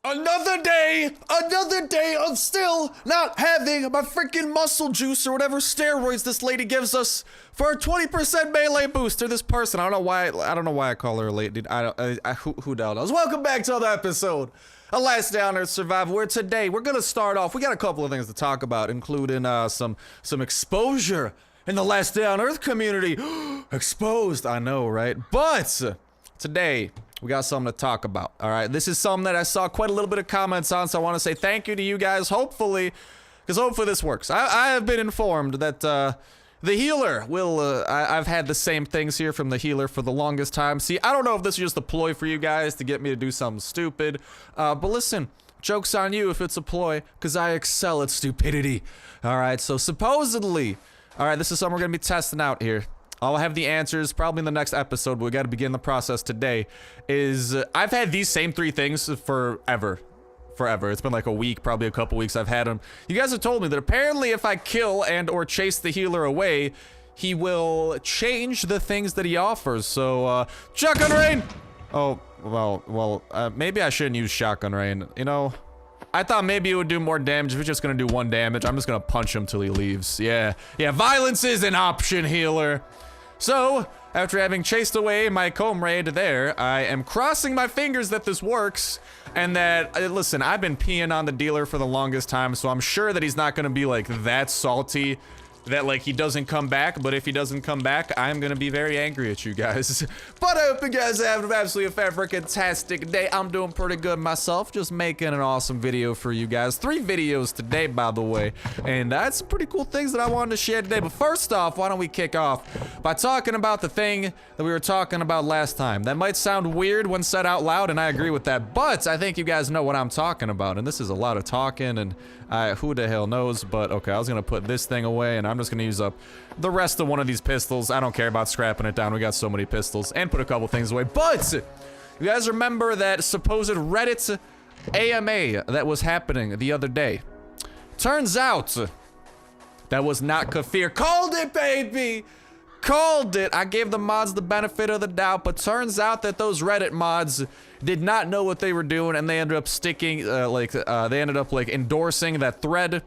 Another day of still not having my freaking muscle juice or whatever steroids this lady gives us for a 20% melee booster. This person, I don't know why I call her a lady. Who the hell knows? Welcome back to another episode of Last Day on Earth Survival, where today we're gonna start off. We got a couple of things to talk about, including some exposure in the Last Day on Earth community. Exposed, I know, right? But today we got something to talk about. All right, this is something that I saw quite a little bit of comments on, so I want to say thank you to you guys. Hopefully this works. I have been informed that the healer will. I've had the same things here from the healer for the longest time. See, I don't know if this is just a ploy for you guys to get me to do something stupid, but listen, joke's on you if it's a ploy, because I excel at stupidity. All right, so supposedly, all right, this is something we're gonna be testing out here. I'll have the answers probably in the next episode, but we got to begin the process today. I've had these same three things forever. It's been like a week, probably a couple weeks I've had them. You guys have told me that apparently if I kill and or chase the healer away, he will change the things that he offers. So, shotgun rain! Oh, well, maybe I shouldn't use shotgun rain. You know, I thought maybe it would do more damage. If it's just gonna do 1 damage, I'm just gonna punch him till he leaves. Yeah, violence is an option, healer. So, after having chased away my comrade there, I am crossing my fingers that this works, and that, listen, I've been peeing on the dealer for the longest time, so I'm sure that he's not gonna be, like, that salty that, like, he doesn't come back, but if he doesn't come back, I'm gonna be very angry at you guys. But I hope you guys have an absolutely fantastic day. I'm doing pretty good myself, just making an awesome video for you guys. 3 videos today, by the way, and that's some pretty cool things that I wanted to share today. But first off, why don't we kick off by talking about the thing that we were talking about last time. That might sound weird when said out loud, and I agree with that, but I think you guys know what I'm talking about, and this is a lot of talking, and who the hell knows, but okay, I was gonna put this thing away, and I'm just gonna use up the rest of one of these pistols. I don't care about scrapping it down. We got so many pistols, and put a couple things away. But you guys remember that supposed Reddit AMA that was happening the other day? Turns out that was not Kafir. Called it, baby! Called it! I gave the mods the benefit of the doubt, but turns out that those Reddit mods did not know what they were doing, and they ended up sticking, they ended up, like, endorsing that thread,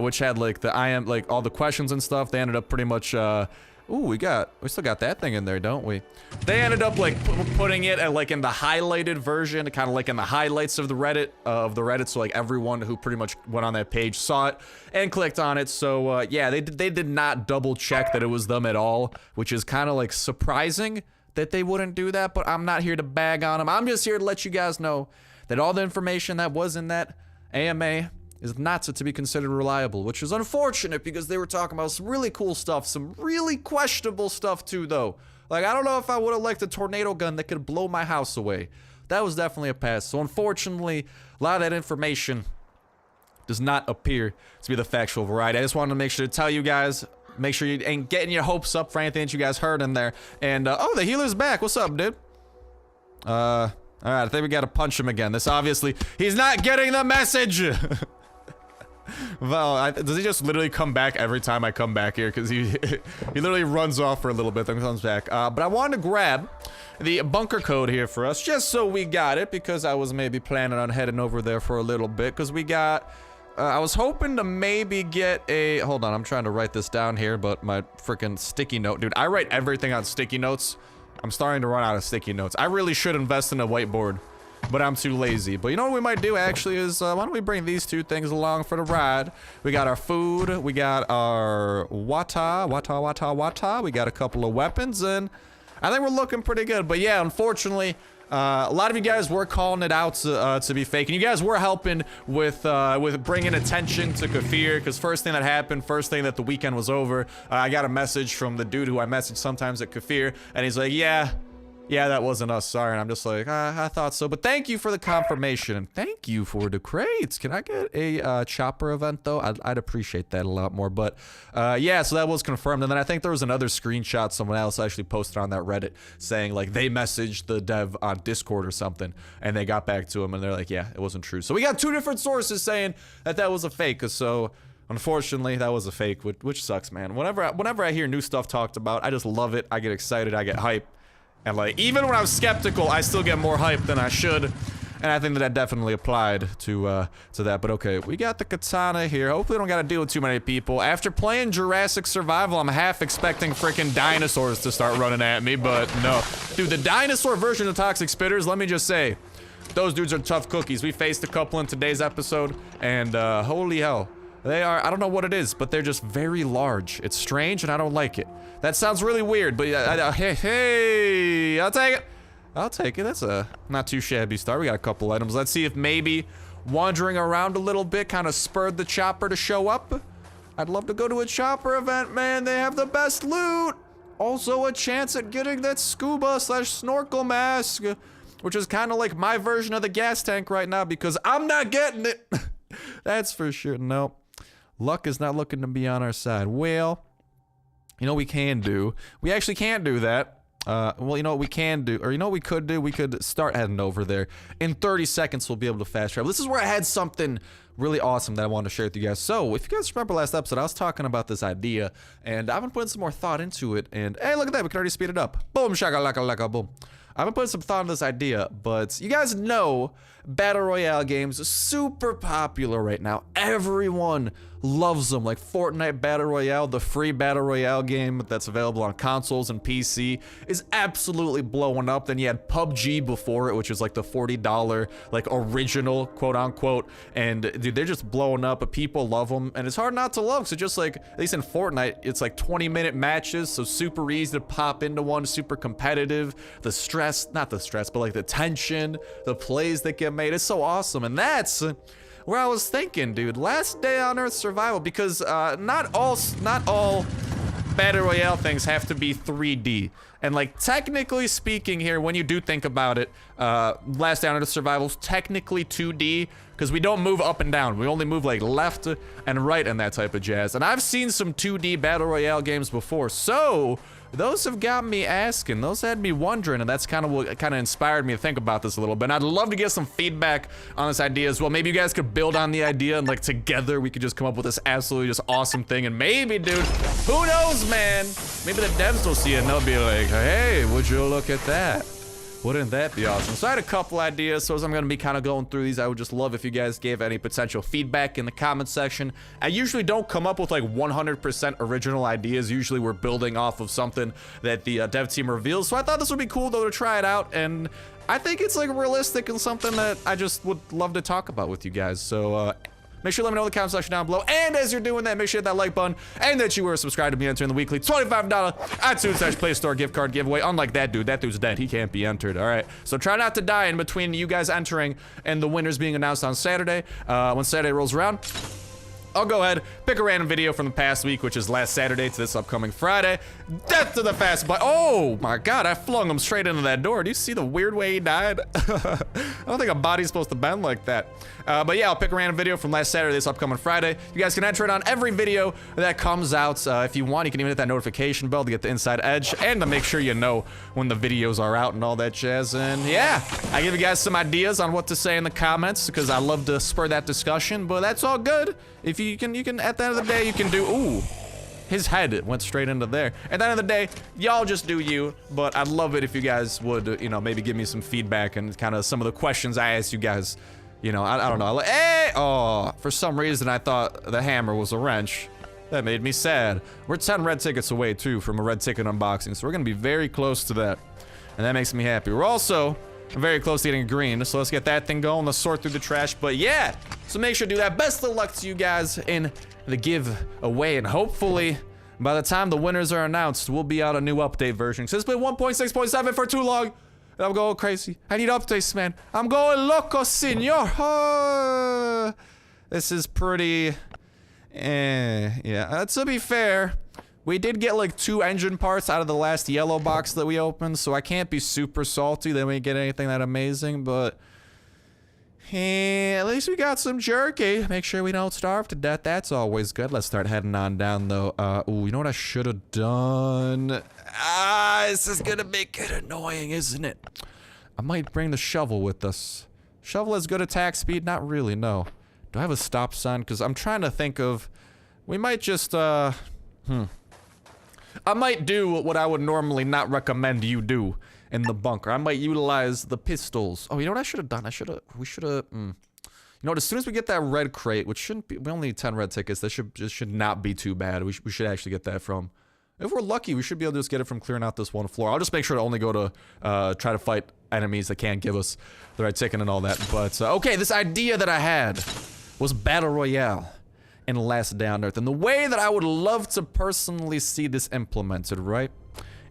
which had, like, like, all the questions and stuff. They ended up pretty much, ooh, we still got that thing in there, don't we? They ended up, like, putting it, like, in the highlighted version, kind of like in the highlights of the Reddit, so, like, everyone who pretty much went on that page saw it and clicked on it. So, yeah, they did not double check that it was them at all, which is kind of, like, surprising that they wouldn't do that, but I'm not here to bag on them. I'm just here to let you guys know that all the information that was in that AMA is not to be considered reliable, which is unfortunate because they were talking about some really cool stuff, some really questionable stuff too, though. Like, I don't know if I would have liked a tornado gun that could blow my house away. That was definitely a pass. So unfortunately, a lot of that information does not appear to be the factual variety. I just wanted to make sure to tell you guys, make sure you ain't getting your hopes up for anything that you guys heard in there. And, oh, the healer's back. What's up, dude? All right, I think we gotta punch him again. This obviously, he's not getting the message. Well, does he just literally come back every time I come back here? Because he literally runs off for a little bit, then comes back. But I wanted to grab the bunker code here for us, just so we got it, because I was maybe planning on heading over there for a little bit, because we got... I was hoping to maybe get a... Hold on, I'm trying to write this down here, but my freaking sticky note... Dude, I write everything on sticky notes. I'm starting to run out of sticky notes. I really should invest in a whiteboard, but I'm too lazy. But you know what we might do, actually, is... why don't we bring these 2 things along for the ride? We got our food, we got our wata. We got a couple of weapons, and I think we're looking pretty good. But yeah, unfortunately... a lot of you guys were calling it out to be fake, and you guys were helping with bringing attention to Kafir, because first thing that the weekend was over, I got a message from the dude who I message sometimes at Kafir, and he's like, yeah, that wasn't us, sorry. And I'm just like, I thought so, but thank you for the confirmation, and thank you for the crates. Can I get a chopper event, though? I'd appreciate that a lot more, but yeah, so that was confirmed. And then I think there was another screenshot someone else actually posted on that Reddit saying, like, they messaged the dev on Discord or something, and they got back to him, and they're like, yeah, it wasn't true. So we got 2 different sources saying that was a fake, so... Unfortunately, that was a fake, which sucks, man. Whenever I hear new stuff talked about, I just love it. I get excited, I get hype. And, like, even when I'm skeptical, I still get more hype than I should. And I think that definitely applied to that. But okay, we got the katana here. Hopefully we don't gotta deal with too many people. After playing Jurassic Survival, I'm half expecting freaking dinosaurs to start running at me, but no. Dude, the dinosaur version of Toxic Spitters, let me just say, those dudes are tough cookies. We faced a couple in today's episode, and holy hell. They are, I don't know what it is, but they're just very large. It's strange, and I don't like it. That sounds really weird, but hey, I'll take it. I'll take it. That's a not too shabby start. We got a couple items. Let's see if maybe wandering around a little bit kind of spurred the chopper to show up. I'd love to go to a chopper event, man. They have the best loot. Also a chance at getting that scuba/snorkel mask, which is kind of like my version of the gas tank right now because I'm not getting it. That's for sure. No. Luck is not looking to be on our side. Well, you know what we can do? We actually can't do that. Well, you know what we can do? Or you know what we could do? We could start heading over there. In 30 seconds, we'll be able to fast travel. This is where I had something really awesome that I wanted to share with you guys. So, if you guys remember last episode, I was talking about this idea, and I've been putting some more thought into it, and hey, look at that. We can already speed it up. Boom, shaka-laka-laka, boom. I've been putting some thought into this idea, but you guys know Battle Royale games are super popular right now. Everyone loves them, like Fortnite Battle Royale, the free Battle Royale game that's available on consoles and PC is absolutely blowing up. Then you had PUBG before it, which is like the $40 like original quote unquote, and dude, they're just blowing up, but people love them, and it's hard not to love, so just like, at least in Fortnite, it's like 20-minute matches, so super easy to pop into one, super competitive, the stress, not the stress, but like the tension, the plays that get made, it's so awesome, and that's where I was thinking, dude, last day on Earth survival, because not all Battle Royale things have to be 3D. And like, technically speaking here, when you do think about it, last day on Earth survival's technically 2D, because we don't move up and down. We only move like left and right and that type of jazz. And I've seen some 2D Battle Royale games before, so those have got me asking, those had me wondering, and that's kind of what kind of inspired me to think about this a little bit. And I'd love to get some feedback on this idea as well. Maybe you guys could build on the idea and like together we could just come up with this absolutely just awesome thing. And maybe, dude, who knows, man? Maybe the devs will see it and they'll be like, hey, would you look at that? Wouldn't that be awesome? So I had a couple ideas, so as I'm gonna be kind of going through these, I would just love if you guys gave any potential feedback in the comment section. I usually don't come up with like 100% original ideas. Usually we're building off of something that the dev team reveals. So I thought this would be cool though to try it out, and I think it's like realistic and something that I just would love to talk about with you guys. So make sure to let me know in the comment section down below. And as you're doing that, make sure to hit that like button and that you were subscribed to me entering the weekly $25 iTunes/Play Store gift card giveaway. Unlike that dude, that dude's dead. He can't be entered. All right. So try not to die in between you guys entering and the winners being announced on Saturday. When Saturday rolls around, I'll go ahead, pick a random video from the past week, which is last Saturday to this upcoming Friday. Death to the fast bike. Oh my God, I flung him straight into that door. Do you see the weird way he died? I don't think a body's supposed to bend like that. But yeah, I'll pick a random video from last Saturday, this upcoming Friday. You guys can enter it on every video that comes out. If you want, you can even hit that notification bell to get the inside edge and to make sure you know when the videos are out and all that jazz. And yeah, I give you guys some ideas on what to say in the comments because I love to spur that discussion, but that's all good. If you can, at the end of the day, you can do, ooh, his head went straight into there. At the end of the day, y'all just do you, but I'd love it if you guys would, you know, maybe give me some feedback and kind of some of the questions I asked you guys. You know, I don't know. Hey! Oh, for some reason I thought the hammer was a wrench. That made me sad. We're 10 red tickets away, too, from a red ticket unboxing, so we're gonna be very close to that. And that makes me happy. We're also very close to getting a green, so let's get that thing going. Let's sort through the trash, but yeah! So make sure to do that. Best of luck to you guys in the giveaway, and hopefully, by the time the winners are announced, we'll be out a new update version. Since it's been 1.6.7 for too long, and I'm going crazy. I need updates, man. I'm going loco, senor. Oh, this is pretty... yeah, to be fair, we did get like 2 engine parts out of the last yellow box that we opened, so I can't be super salty that we didn't get anything that amazing, but... at least we got some jerky. Make sure we don't starve to death. That's always good. Let's start heading on down, though. Ooh, you know what I should have done? This is gonna make it annoying, isn't it? I might bring the shovel with us. Shovel has good attack speed? Not really, no. Do I have a stop sign? Because I'm trying to think of... We might just, I might do what I would normally not recommend you do. in the bunker. I might utilize the pistols. Oh, you know what I should have done? We should have, You know what, as soon as we get that red crate, which shouldn't be, we only need 10 red tickets. That should not be too bad. We should actually get that from, if we're lucky, we should be able to just get it from clearing out this one floor. I'll just make sure to only go to, try to fight enemies that can't give us the red ticket and all that. But, okay, this idea that I had was Battle Royale in Last Day on Earth. And the way that I would love to personally see this implemented, right,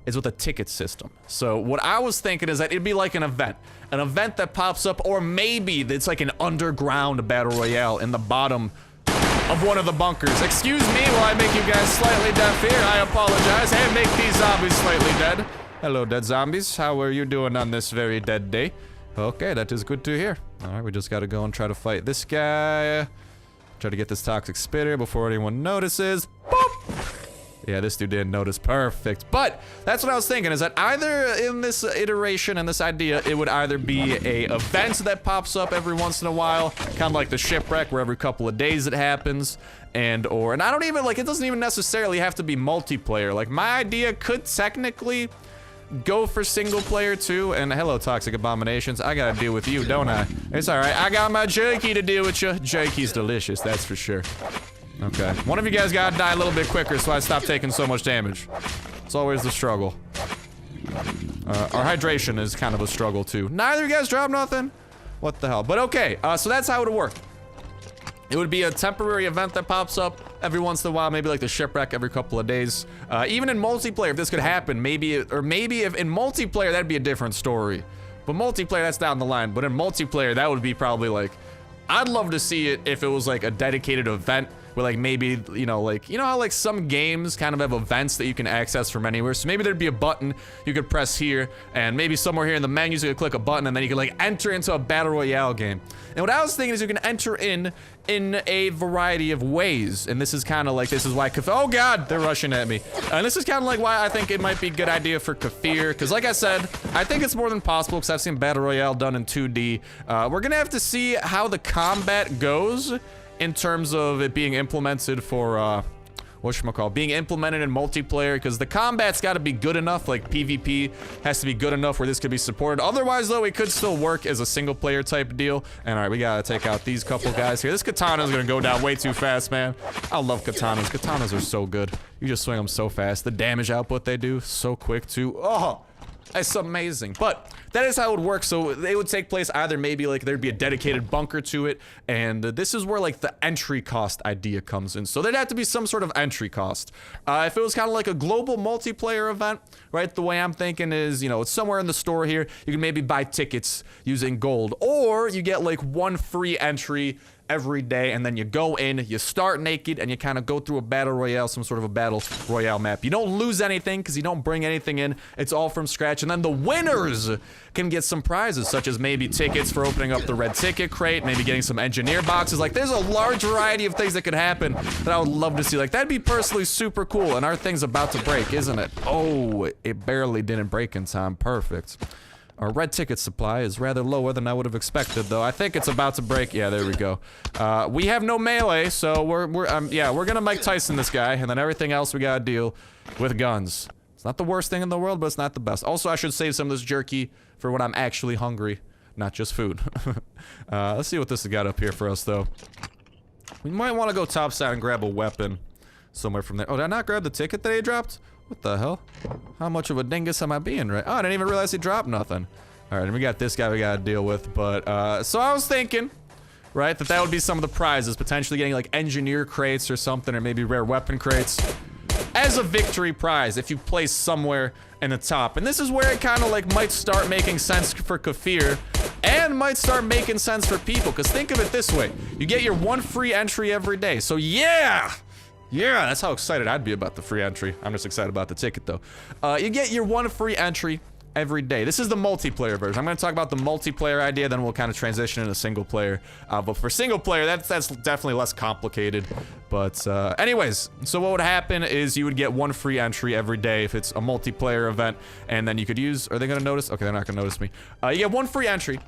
is with a ticket system. So what I was thinking is that it'd be like an event that pops up, or maybe it's like an underground Battle Royale in the bottom of one of the bunkers. Excuse me while I make you guys slightly deaf here. I apologize. Hey, make these zombies slightly dead. Hello, dead zombies. How are you doing on this very dead day? Okay, that is good to hear. All right, we just got to go and try to fight this guy. Try to get this toxic spitter before anyone notices. Boop! Yeah, this dude didn't notice. Perfect. But that's what I was thinking, is that either in this iteration and this idea, it would either be a event that pops up every once in a while, kind of like the shipwreck where every couple of days it happens, and I don't even, like, it doesn't even necessarily have to be multiplayer. Like, my idea could technically go for single player too. And hello, toxic abominations. I gotta deal with you, don't I? It's all right. I got my jerky to deal with you. Jerky's delicious, that's for sure. Okay, one of you guys gotta die a little bit quicker so I stop taking so much damage. It's always the struggle. Our hydration is kind of a struggle too. Neither of you guys dropped nothing? What the hell? But okay, so that's how it would work. It would be a temporary event that pops up every once in a while, maybe like the shipwreck every couple of days. Even in multiplayer, if this could happen, maybe if in multiplayer, that'd be a different story. But multiplayer, that's down the line. But in multiplayer, that would be probably like, I'd love to see it if it was like a dedicated event where like maybe, you know how like some games kind of have events that you can access from anywhere. So maybe there'd be a button you could press here, and maybe somewhere here in the menus you could click a button, and then you could like enter into a Battle Royale game. And what I was thinking is you can enter in a variety of ways. And this is kind of like, this is why oh god, they're rushing at me. And this is kind of like why I think it might be a good idea for Kafir, because like I said, I think it's more than possible, because I've seen Battle Royale done in 2D. We're gonna have to see how the combat goes in terms of it being implemented for, whatchamacallit, being implemented in multiplayer, because the combat's got to be good enough, like PvP has to be good enough where this could be supported. Otherwise, though, it could still work as a single-player type deal. And all right, we gotta take out these couple guys here. This katana's gonna go down way too fast, man. I love katanas. Katanas are so good. You just swing them so fast. The damage output they do, so quick, too. Oh, it's amazing. But that is how it would work. So they would take place either maybe like there'd be a dedicated bunker to it, and this is where like the entry cost idea comes in. So there'd have to be some sort of entry cost. If it was kind of like a global multiplayer event, right? The way I'm thinking is, you know, it's somewhere in the store here. You can maybe buy tickets using gold, or you get like one free entry every day, and then you go in, you start naked, and you kind of go through a battle royale, some sort of a battle royale map. You don't lose anything because you don't bring anything in. It's all from scratch, and then the winners can get some prizes, such as maybe tickets for opening up the red ticket crate, maybe getting some engineer boxes. Like, there's a large variety of things that could happen that I would love to see. Like, that'd be personally super cool, and our thing's about to break, isn't it? Oh, it barely didn't break in time. Perfect. Our red ticket supply is rather lower than I would have expected, though. I think it's about to break. Yeah, there we go. We have no melee, so we're gonna Mike Tyson this guy, and then everything else we gotta deal with guns. It's not the worst thing in the world, but it's not the best. Also, I should save some of this jerky for when I'm actually hungry, not just food. Let's see what this has got up here for us, though. We might want to go topside and grab a weapon somewhere from there. Oh, did I not grab the ticket that he dropped? What the hell? How much of a dingus am I being, right? Oh, I didn't even realize he dropped nothing. All right, and we got this guy we gotta deal with, but, so I was thinking, right, that would be some of the prizes, potentially getting, like, engineer crates or something, or maybe rare weapon crates, as a victory prize if you place somewhere in the top. And this is where it kind of, like, might start making sense for Kafir, and might start making sense for people, because think of it this way. You get your one free entry every day, so yeah! Yeah, that's how excited I'd be about the free entry. I'm just excited about the ticket, though. You get your one free entry every day. This is the multiplayer version. I'm going to talk about the multiplayer idea, then we'll kind of transition into single player. But for single player, that's definitely less complicated. But anyways, so what would happen is you would get one free entry every day if it's a multiplayer event, and then you could use... Are they going to notice? Okay, they're not going to notice me. You get one free entry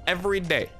every day.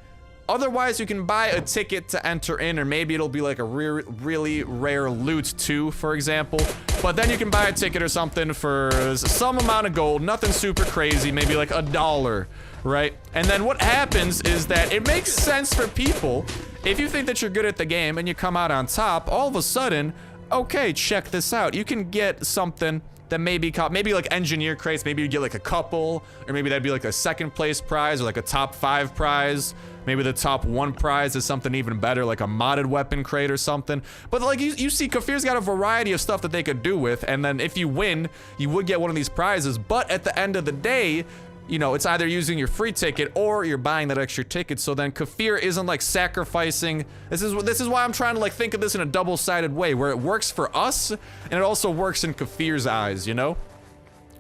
Otherwise, you can buy a ticket to enter in, or maybe it'll be like a really rare loot too, for example. But then you can buy a ticket or something for some amount of gold, nothing super crazy, maybe like $1, right? And then what happens is that it makes sense for people. If you think that you're good at the game and you come out on top, all of a sudden, okay, check this out. You can get something that maybe like engineer crates, maybe you get like a couple, or maybe that'd be like a second place prize or like a top 5 prize. Maybe the top 1 prize is something even better, like a modded weapon crate or something. But like you see, Kafir's got a variety of stuff that they could do with, and then if you win, you would get one of these prizes. But at the end of the day, you know, it's either using your free ticket or you're buying that extra ticket. So then Kafir isn't like sacrificing. This is why I'm trying to like think of this in a double-sided way, where it works for us and it also works in Kafir's eyes, you know?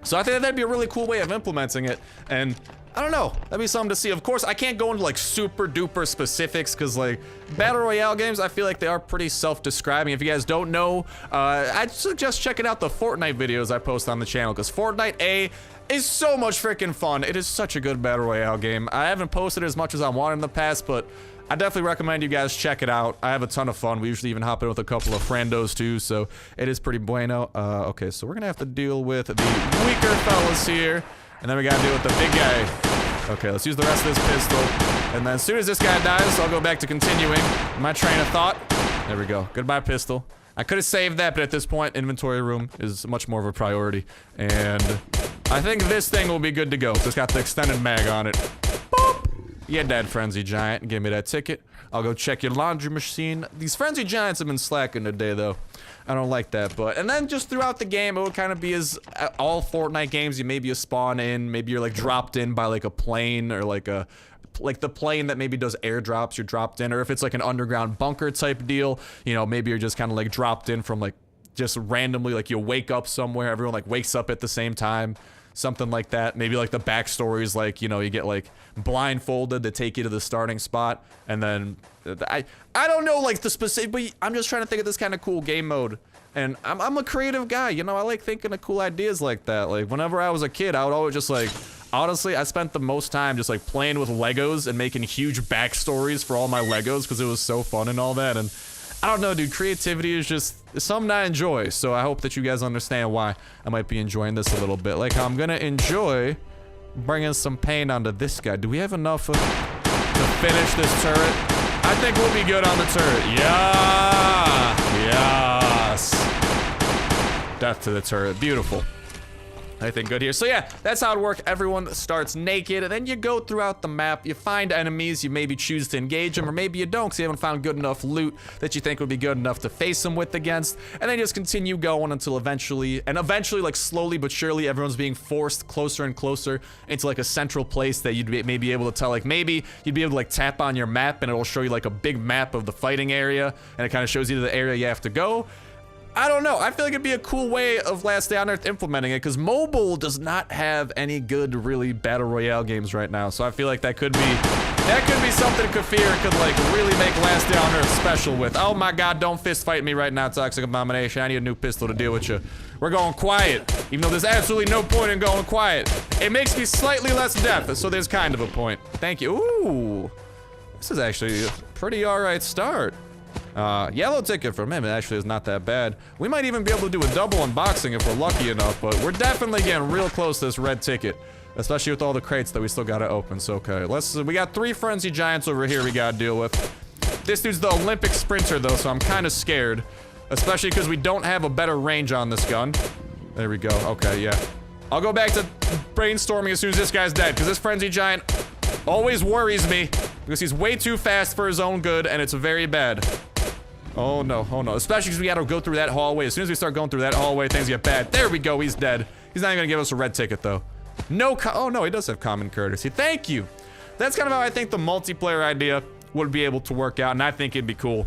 So I think that'd be a really cool way of implementing it, and I don't know, that'd be something to see. Of course, I can't go into like super duper specifics because like Battle Royale games, I feel like they are pretty self-describing. If you guys don't know, I'd suggest checking out the Fortnite videos I post on the channel, because Fortnite is so much freaking fun. It is such a good Battle Royale game. I haven't posted as much as I wanted in the past, but I definitely recommend you guys check it out. I have a ton of fun. We usually even hop in with a couple of friendos too, so it is pretty bueno. Okay, so we're gonna have to deal with the weaker fellas here, and then we gotta deal with the big guy. Okay, let's use the rest of this pistol, and then as soon as this guy dies, I'll go back to continuing my train of thought. There we go. Goodbye, pistol. I could have saved that, but at this point, inventory room is much more of a priority, and I think this thing will be good to go. So it's got the extended mag on it. Boop! Yeah, dead, Frenzy Giant. Give me that ticket. I'll go check your laundry machine. These Frenzy Giants have been slacking today, though. I don't like that, but... And then just throughout the game, it would kind of be as... all Fortnite games, maybe you spawn in, maybe you're, like, dropped in by, like, a plane, or, like, a... like the plane that maybe does airdrops, you're dropped in, or if it's, like, an underground bunker type deal, you know, maybe you're just kind of, like, dropped in from, like, just randomly, like, you wake up somewhere, everyone, like, wakes up at the same time. Something like that. Maybe like the backstory is like, you know, you get like blindfolded to take you to the starting spot, and then I don't know like the specific, but I'm just trying to think of this kind of cool game mode. And I'm a creative guy, you know, I like thinking of cool ideas like that. Like whenever I was a kid, I would always just like, honestly, I spent the most time just like playing with Legos and making huge backstories for all my Legos because it was so fun and all that. And I don't know, dude, creativity is just something I enjoy, so I hope that you guys understand why I might be enjoying this a little bit. Like how I'm gonna enjoy bringing some paint onto this guy. Do we have enough to finish this turret? I think we'll be good on the turret. Yeah! Yes! Death to the turret. Beautiful. I think good here. So yeah, that's how it works. Everyone starts naked, and then you go throughout the map. You find enemies. You maybe choose to engage them, or maybe you don't because you haven't found good enough loot that you think would be good enough to face them with against. And then you just continue going until eventually, like slowly but surely, everyone's being forced closer and closer into like a central place that you'd maybe able to tell. Like maybe you'd be able to like tap on your map, and it'll show you like a big map of the fighting area, and it kind of shows you the area you have to go. I don't know. I feel like it'd be a cool way of Last Day on Earth implementing it, because mobile does not have any good, really Battle Royale games right now. So I feel like that could be something Kafir could like really make Last Day on Earth special with. Oh my God, don't fist fight me right now, Toxic Abomination. I need a new pistol to deal with you. We're going quiet, even though there's absolutely no point in going quiet. It makes me slightly less deaf, so there's kind of a point. Thank you. Ooh, this is actually a pretty alright start. Yellow ticket from him actually is not that bad. We might even be able to do a double unboxing if we're lucky enough, but we're definitely getting real close to this red ticket, especially with all the crates that we still gotta open. So okay, we got 3 Frenzy Giants over here we gotta deal with. This dude's the Olympic sprinter though, so I'm kind of scared, especially because we don't have a better range on this gun. There we go. Okay, yeah. I'll go back to brainstorming as soon as this guy's dead, because this Frenzy Giant always worries me because he's way too fast for his own good, and it's very bad. Oh no, especially because we gotta go through that hallway. As soon as we start going through that hallway, things get bad. There we go, he's dead. He's not even gonna give us a red ticket though. Oh no, he does have common courtesy. Thank you. That's kind of how I think the multiplayer idea would be able to work out, and I think it'd be cool.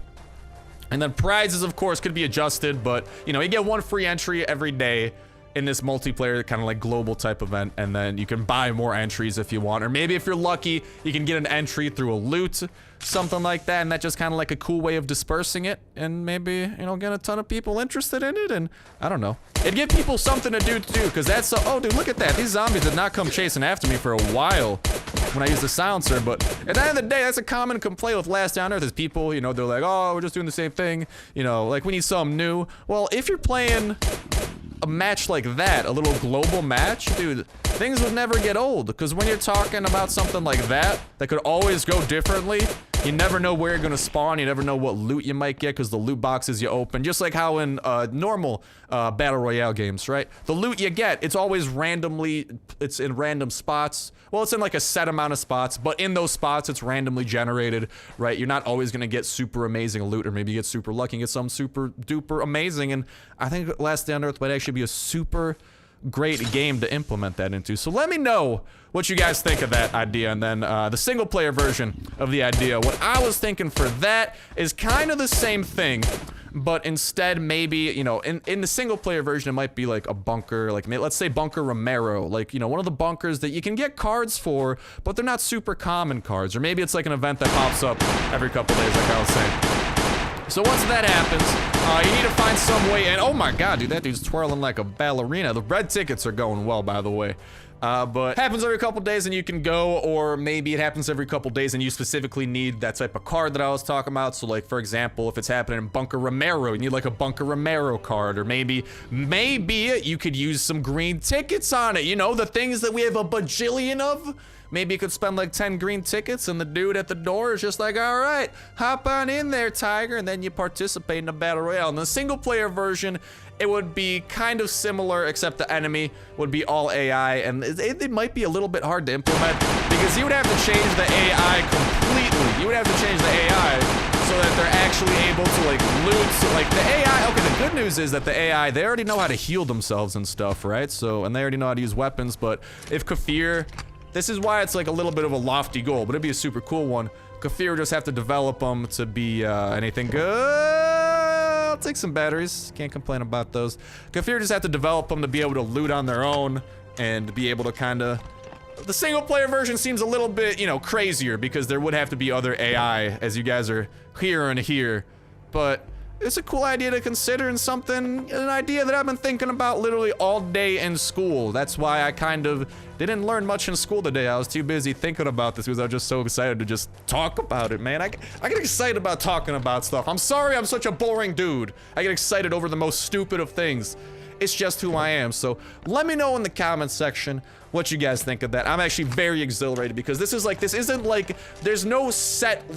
And then prizes, of course, could be adjusted, but you know, you get 1 free entry every day. in this multiplayer kind of like global type event, and then you can buy more entries if you want, or maybe if you're lucky you can get an entry through a loot, something like that, and that's just kind of like a cool way of dispersing it, and maybe, you know, get a ton of people interested in it, and I don't know, it'd give people something to do too, because that's oh dude, look at that, these zombies did not come chasing after me for a while when I used the silencer. But at the end of the day, that's a common complaint with Last Day on Earth, is people, you know, they're like, oh, we're just doing the same thing, you know, like we need something new. Well, if you're playing a match like that, a little global match, dude, things would never get old, because when you're talking about something like that could always go differently, you never know where you're gonna spawn, you never know what loot you might get, because the loot boxes you open, just like how in normal battle royale games, right? The loot you get, it's always randomly, it's in random spots. Well, it's in like a set amount of spots, but in those spots, it's randomly generated, right? You're not always gonna get super amazing loot, or maybe you get super lucky and get some super duper amazing, and I think Last Day on Earth might actually be a super great game to implement that into. So let me know what you guys think of that idea, and then the single player version of the idea. What I was thinking for that is kind of the same thing, but instead maybe, you know, in the single player version, it might be like a bunker, like let's say Bunker Romero, like, you know, one of the bunkers that you can get cards for, but they're not super common cards, or maybe it's like an event that pops up every couple days, like I was saying. So once that happens, you need to find some way, and oh my god, dude, that dude's twirling like a ballerina. The red tickets are going well, by the way. But happens every couple days and you can go, or maybe it happens every couple days and you specifically need that type of card that I was talking about. So like, for example, if it's happening in Bunker Romero, you need like a Bunker Romero card, or maybe you could use some green tickets on it, you know, the things that we have a bajillion of. Maybe you could spend like 10 green tickets and the dude at the door is just like, all right, hop on in there, Tiger, and then you participate in the battle royale. In the single player version, it would be kind of similar, except the enemy would be all AI, and it might be a little bit hard to implement, because you would have to change the AI completely. You would have to change the AI so that they're actually able to like loot, so like the AI, okay, the good news is that the AI, they already know how to heal themselves and stuff, right? So, and they already know how to use weapons, but if Kafir, this is why it's like a little bit of a lofty goal, but it'd be a super cool one. Kafir just have to develop them to be anything good. I'll take some batteries. Can't complain about those. Kafir just have to develop them to be able to loot on their own and be able to kind of... The single player version seems a little bit, you know, crazier, because there would have to be other AI, as you guys are hearing here. But it's a cool idea to consider, and an idea that I've been thinking about literally all day in school. That's why I kind of didn't learn much in school today. I was too busy thinking about this because I was just so excited to just talk about it, man. I get excited about talking about stuff. I'm sorry I'm such a boring dude. I get excited over the most stupid of things. It's just who I am. So let me know in the comments section what you guys think of that. I'm actually very exhilarated, because this isn't like, there's no set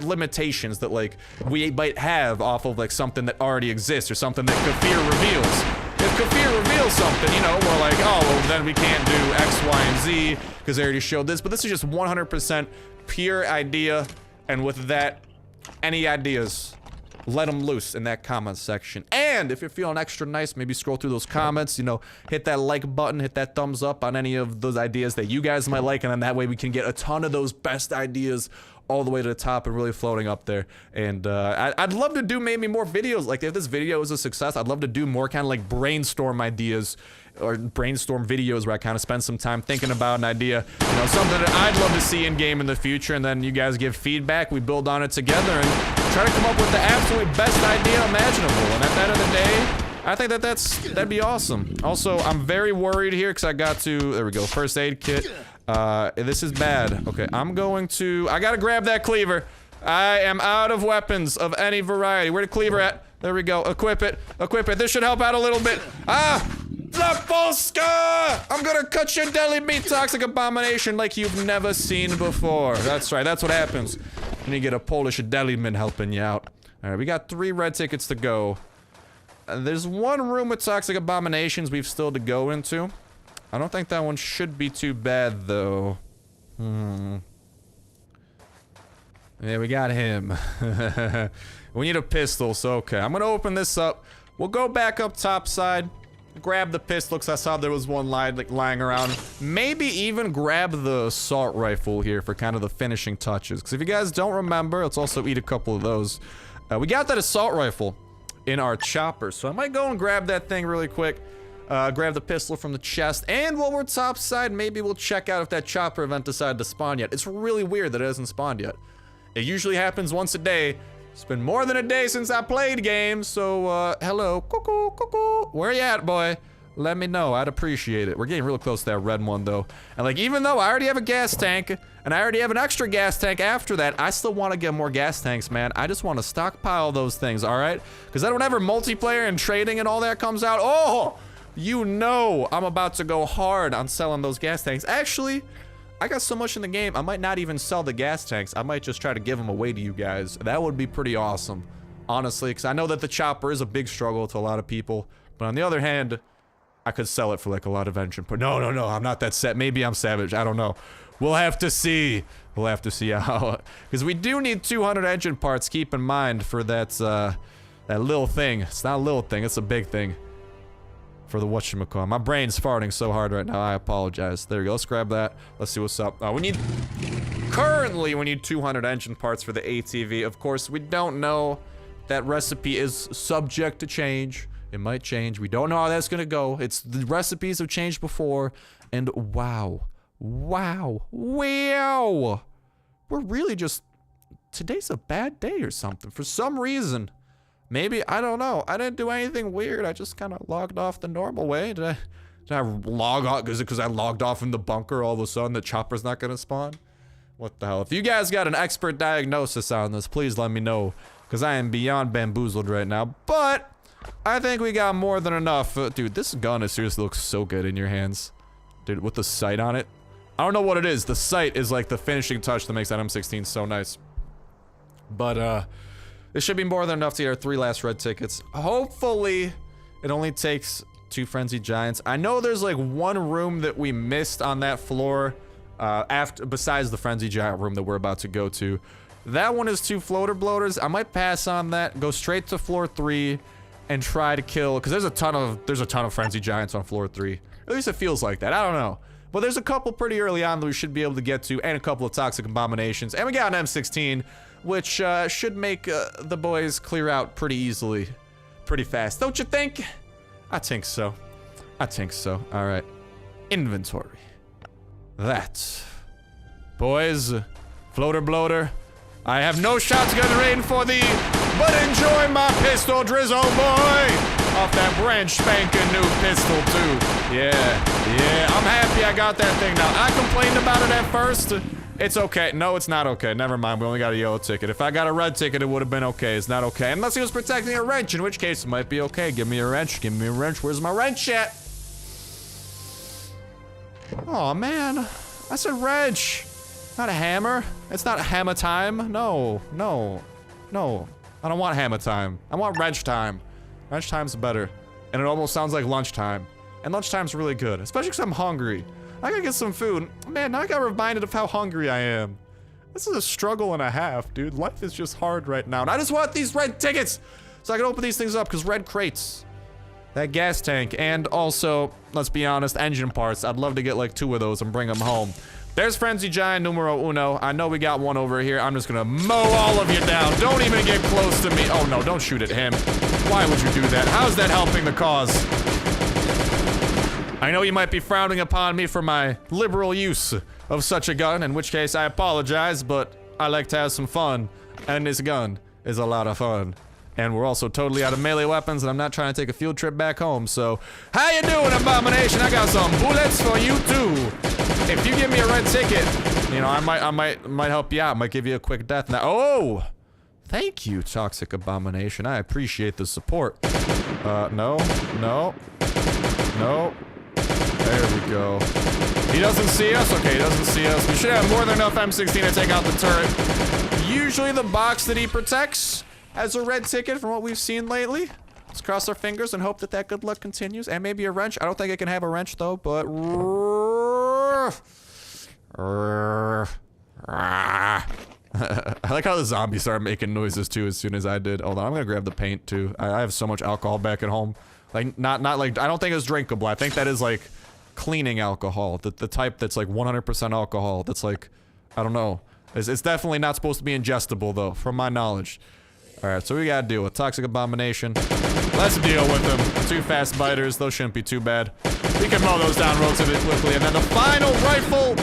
limitations that like we might have off of like something that already exists, or something that Kafir reveals. If Kafir reveals something, you know, we're like, oh, well, then we can't do X, Y, and Z, because they already showed this. But this is just 100% pure idea, and with that, any ideas, let them loose in that comment section. And if you're feeling extra nice, maybe scroll through those comments, you know, hit that like button, hit that thumbs up on any of those ideas that you guys might like, and then that way we can get a ton of those best ideas all the way to the top and really floating up there. And I'd love to do maybe more videos. Like, if this video is a success, I'd love to do more kind of like brainstorm ideas, or brainstorm videos where I kind of spend some time thinking about an idea, you know, something that I'd love to see in game in the future, and then you guys give feedback, we build on it together, and try to come up with the absolute best idea imaginable. And at the end of the day, I think that'd be awesome. Also, I'm very worried here, because I got to, there we go, first aid kit. This is bad. Okay, I gotta grab that cleaver. I am out of weapons of any variety. Where the cleaver at? There we go. Equip it. Equip it. This should help out a little bit. Ah! Zapolska! I'm gonna cut your deli meat, toxic abomination, like you've never seen before. That's right. That's what happens when you get a Polish deliman helping you out. All right, we got 3 red tickets to go. There's one room with toxic abominations we've still to go into. I don't think that one should be too bad, though. Yeah, we got him. We need a pistol, so okay. I'm gonna open this up. We'll go back up top side. Grab the pistol, because I saw there was one lying around. Maybe even grab the assault rifle here for kind of the finishing touches. Because if you guys don't remember, let's also eat a couple of those. We got that assault rifle in our chopper. So I might go and grab that thing really quick. Grab the pistol from the chest. And while we're topside, maybe we'll check out if that chopper event decided to spawn yet. It's really weird that it hasn't spawned yet. It usually happens once a day. It's been more than a day since I played games, so, hello, cuckoo, cuckoo, where you at, boy? Let me know, I'd appreciate it. We're getting real close to that red one, though. And, like, even though I already have a gas tank, and I already have an extra gas tank after that, I still want to get more gas tanks, man. I just want to stockpile those things, all right? Because then whenever multiplayer and trading and all that comes out, oh, you know I'm about to go hard on selling those gas tanks. Actually, I got so much in the game, I might not even sell the gas tanks. I might just try to give them away to you guys. That would be pretty awesome, honestly, because I know that the chopper is a big struggle to a lot of people. But on the other hand, I could sell it for like a lot of engine. But no, I'm not that set. Maybe I'm savage. I don't know. We'll have to see. We'll have to see how. Because we do need 200 engine parts, keep in mind, for that, that little thing. It's not a little thing, it's a big thing. For the whatchamacallit. My brain's farting so hard right now, I apologize. There you go, let's grab that. Let's see what's up. Currently, we need 200 engine parts for the ATV. Of course, we don't know. That recipe is subject to change. It might change. We don't know how that's gonna go. The recipes have changed before. And wow. We're really just... Today's a bad day or something. For some reason. Maybe, I don't know. I didn't do anything weird. I just kind of logged off the normal way. Did I log off? Is it because I logged off in the bunker all of a sudden the chopper's not going to spawn? What the hell? If you guys got an expert diagnosis on this, please let me know. Because I am beyond bamboozled right now. But I think we got more than enough. Dude, this gun seriously looks so good in your hands. Dude, with the sight on it. I don't know what it is. The sight is like the finishing touch that makes that M16 so nice. But, this should be more than enough to get our 3 last red tickets. Hopefully, it only takes 2 frenzied giants. I know there's like 1 room that we missed on that floor, besides the frenzied giant room that we're about to go to. That one is 2 floater bloaters. I might pass on that, go straight to floor 3, and try to kill, because there's a ton of frenzied giants on floor 3. At least it feels like that. I don't know. But there's a couple pretty early on that we should be able to get to, and a couple of toxic abominations, and we got an M16. Which should make the boys clear out pretty easily. Pretty fast. Don't you think? I think so. I think so. Alright. Inventory. That. Boys. Floater bloater. I have no shots gun rating for thee, but enjoy my pistol drizzle, boy! Off that brand spanking new pistol, too. Yeah. I'm happy I got that thing now. I complained about it at first. It's okay. No, it's not okay. Never mind. We only got a yellow ticket. If I got a red ticket, it would have been okay. It's not okay. Unless he was protecting a wrench, in which case it might be okay. Give me a wrench. Give me a wrench. Where's my wrench at? Oh man. I said wrench. Not a hammer. It's not hammer time. No. I don't want hammer time. I want wrench time. Wrench time's better. And it almost sounds like lunchtime. And lunchtime's really good. Especially because I'm hungry. I gotta get some food. Man, now I got reminded of how hungry I am. This is a struggle and a half, dude. Life is just hard right now. And I just want these red tickets so I can open these things up, because red crates. That gas tank, and also, let's be honest, engine parts. I'd love to get like 2 of those and bring them home. There's Frenzy Giant numero uno. I know we got one over here. I'm just gonna mow all of you down. Don't even get close to me. Oh no, don't shoot at him. Why would you do that? How's that helping the cause? I know you might be frowning upon me for my liberal use of such a gun, in which case I apologize, but I like to have some fun, and this gun is a lot of fun. And we're also totally out of melee weapons, and I'm not trying to take a field trip back home, so... How you doing, Abomination? I got some bullets for you, too! If you give me a red ticket, you know, I might help you out, might give you a quick death now. Oh! Thank you, Toxic Abomination. I appreciate the support. No. There we go. He doesn't see us? Okay, he doesn't see us. We should have more than enough M16 to take out the turret. Usually the box that he protects has a red ticket from what we've seen lately. Let's cross our fingers and hope that that good luck continues. And maybe a wrench. I don't think it can have a wrench though, but... I like how the zombies started making noises too as soon as I did. Hold on, I'm gonna grab the paint too. I have so much alcohol back at home. Like, not like, I don't think it's drinkable. I think that is like cleaning alcohol. The type that's like 100% alcohol. That's like, I don't know. It's definitely not supposed to be ingestible though, from my knowledge. Alright, so we gotta deal with Toxic Abomination. Let's deal with them. 2 fast biters, those shouldn't be too bad. We can mow those down relatively quickly, and then the final rifle,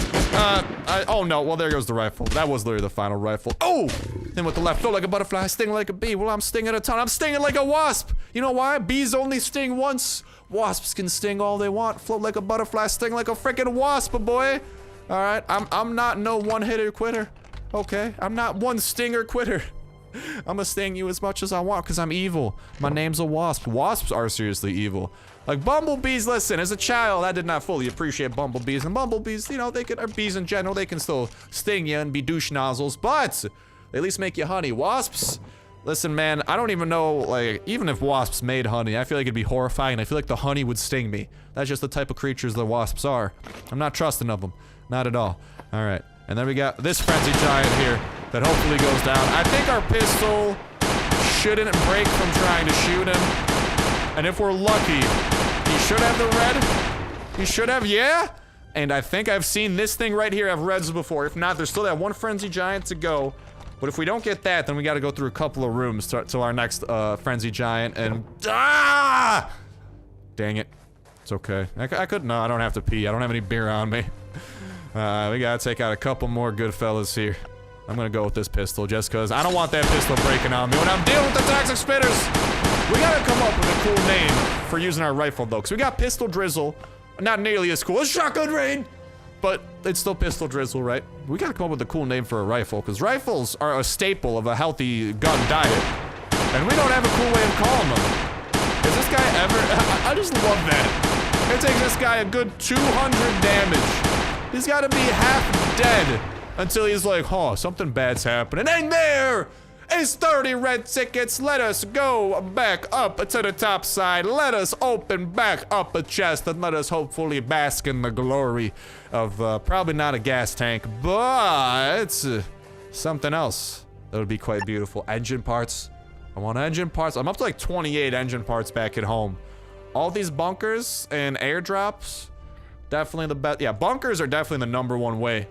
oh no, well there goes the rifle. That was literally the final rifle. Oh! Then with the left, float like a butterfly, sting like a bee. Well, I'm stinging a ton. I'm stinging like a wasp. You know why? Bees only sting once. Wasps can sting all they want. Float like a butterfly, sting like a freaking wasp, boy. Alright, I'm not no one-hitter quitter. Okay, I'm not one stinger quitter. I'm gonna sting you as much as I want because I'm evil. My name's a wasp. Wasps are seriously evil. Like bumblebees, listen, as a child, I did not fully appreciate bumblebees. And bumblebees, you know, or bees in general, they can still sting you and be douche nozzles, but they at least make you honey. Wasps, listen, man, I don't even know, like, even if wasps made honey, I feel like it'd be horrifying. I feel like the honey would sting me. That's just the type of creatures the wasps are. I'm not trusting of them. Not at all. All right. And then we got this frenzy giant here that hopefully goes down. I think our pistol shouldn't break from trying to shoot him. And if we're lucky, he should have the red. He should have, yeah. And I think I've seen this thing right here have reds before. If not, there's still that one frenzy giant to go. But if we don't get that, then we got to go through a couple of rooms to our next frenzy giant. And dang it. It's okay. No, I don't have to pee. I don't have any beer on me. We gotta take out a couple more good fellas here. I'm gonna go with this pistol just because I don't want that pistol breaking on me when I'm dealing with the toxic spitters. We gotta come up with a cool name for using our rifle though, because we got Pistol Drizzle. Not nearly as cool as Shotgun Rain, but it's still Pistol Drizzle, right? We gotta come up with a cool name for a rifle, because rifles are a staple of a healthy gun diet. And we don't have a cool way of calling them. Is this guy ever... I just love that. It takes this guy a good 200 damage. He's gotta be half dead until he's like, oh, something bad's happening. And there is 30 red tickets. Let us go back up to the top side. Let us open back up a chest and let us hopefully bask in the glory of probably not a gas tank, but something else that would be quite beautiful. Engine parts. I want engine parts. I'm up to like 28 engine parts back at home. All these bunkers and airdrops. Definitely the best. Yeah, bunkers are definitely the #1 way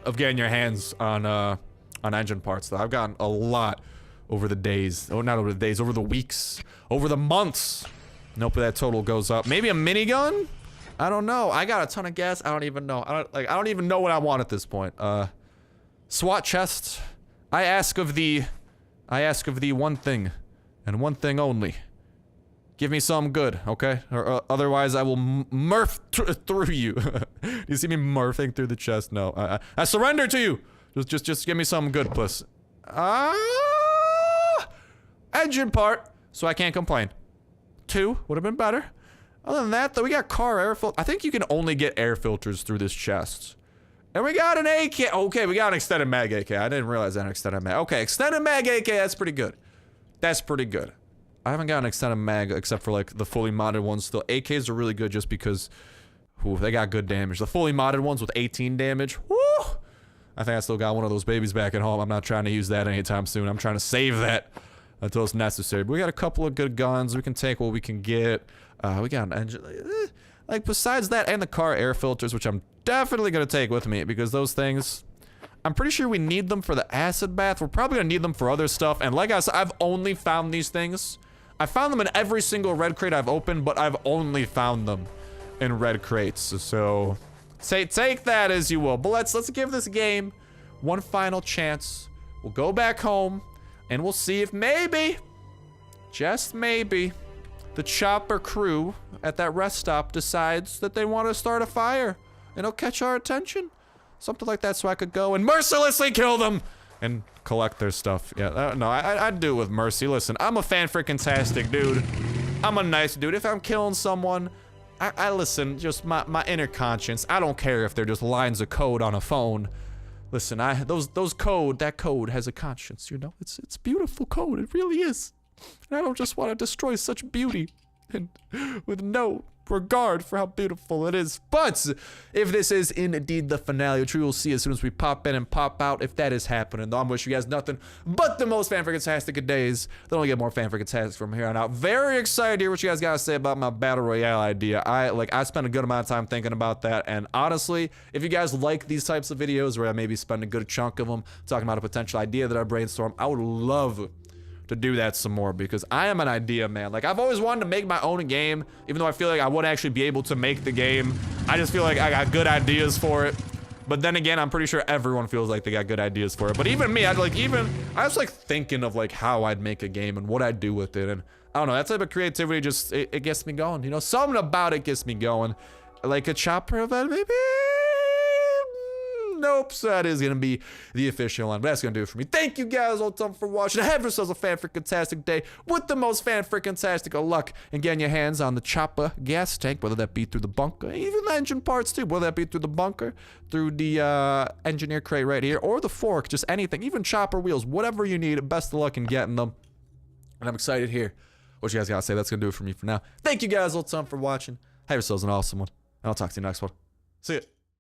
of getting your hands on engine parts. Though I've gotten a lot over the days. Oh, not over the days, over the weeks, over the months. And hopefully that total goes up. Maybe a minigun? I don't know. I got a ton of gas. I don't even know. I don't even know what I want at this point. SWAT chest. I ask of thee one thing, and one thing only. Give me some good, okay? Or otherwise I will murph through you. You see me murphing through the chest? No, I surrender to you. Just give me some good, puss. Engine part, so I can't complain. 2 would have been better. Other than that, though, we got car air filter. I think you can only get air filters through this chest. And we got an AK. Okay, we got an extended mag AK. I didn't realize that an extended mag. Okay, extended mag AK. That's pretty good. That's pretty good. I haven't got an extended mag except for like the fully modded ones still. AKs are really good just because they got good damage. The fully modded ones with 18 damage, woo! I think I still got one of those babies back at home. I'm not trying to use that anytime soon. I'm trying to save that until it's necessary. But we got a couple of good guns. We can take what we can get. We got an engine. Like besides that and the car air filters, which I'm definitely going to take with me because those things... I'm pretty sure we need them for the acid bath. We're probably going to need them for other stuff. And like I said, I've only found these things... I found them in every single red crate I've opened, but I've only found them in red crates. So, take that as you will. But let's give this game one final chance. We'll go back home, and we'll see if maybe, just maybe, the chopper crew at that rest stop decides that they want to start a fire, and it'll catch our attention. Something like that, so I could go and mercilessly kill them and collect their stuff. Yeah, no, I'd do it with mercy. Listen, I'm a fan-freaking-tastic dude. I'm a nice dude. If I'm killing someone, I listen, just my inner conscience. I don't care if they're just lines of code on a phone. Listen, that code has a conscience, you know? It's beautiful code, it really is. And I don't just want to destroy such beauty and with no regard for how beautiful it is. But if this is indeed the finale, which we will see as soon as we pop in and pop out, if that is happening, though I'm wishing you guys nothing but the most fan-freaking-tastic of days. They'll only get more fan-freaking-tastic from here on out. Very excited to hear what you guys gotta say about my battle royale idea. I spent a good amount of time thinking about that, and honestly, if you guys like these types of videos where I maybe spend a good chunk of them talking about a potential idea that I brainstorm, I would love to do that some more, because I am an idea man. Like, I've always wanted to make my own game, even though I feel like I wouldn't actually be able to make the game. I just feel like I got good ideas for it. But then again, I'm pretty sure everyone feels like they got good ideas for it. But even me, I was like thinking of like how I'd make a game and what I'd do with it. And I don't know, that type of creativity just, it gets me going. You know, something about it gets me going. Like a chopper event, maybe? Nope, so that is gonna be the official one. But that's gonna do it for me. Thank you guys all the time for watching. Have yourselves a fan-freaking-tastic day with the most fan-freaking-tastic of luck and getting your hands on the chopper gas tank, whether that be through the bunker, even the engine parts too, whether that be through the bunker, through the engineer crate right here, or the fork, just anything, even chopper wheels, whatever you need. Best of luck in getting them. And I'm excited here. What you guys gotta say? That's gonna do it for me for now. Thank you guys all the time for watching. Have yourselves an awesome one, and I'll talk to you next one. See ya.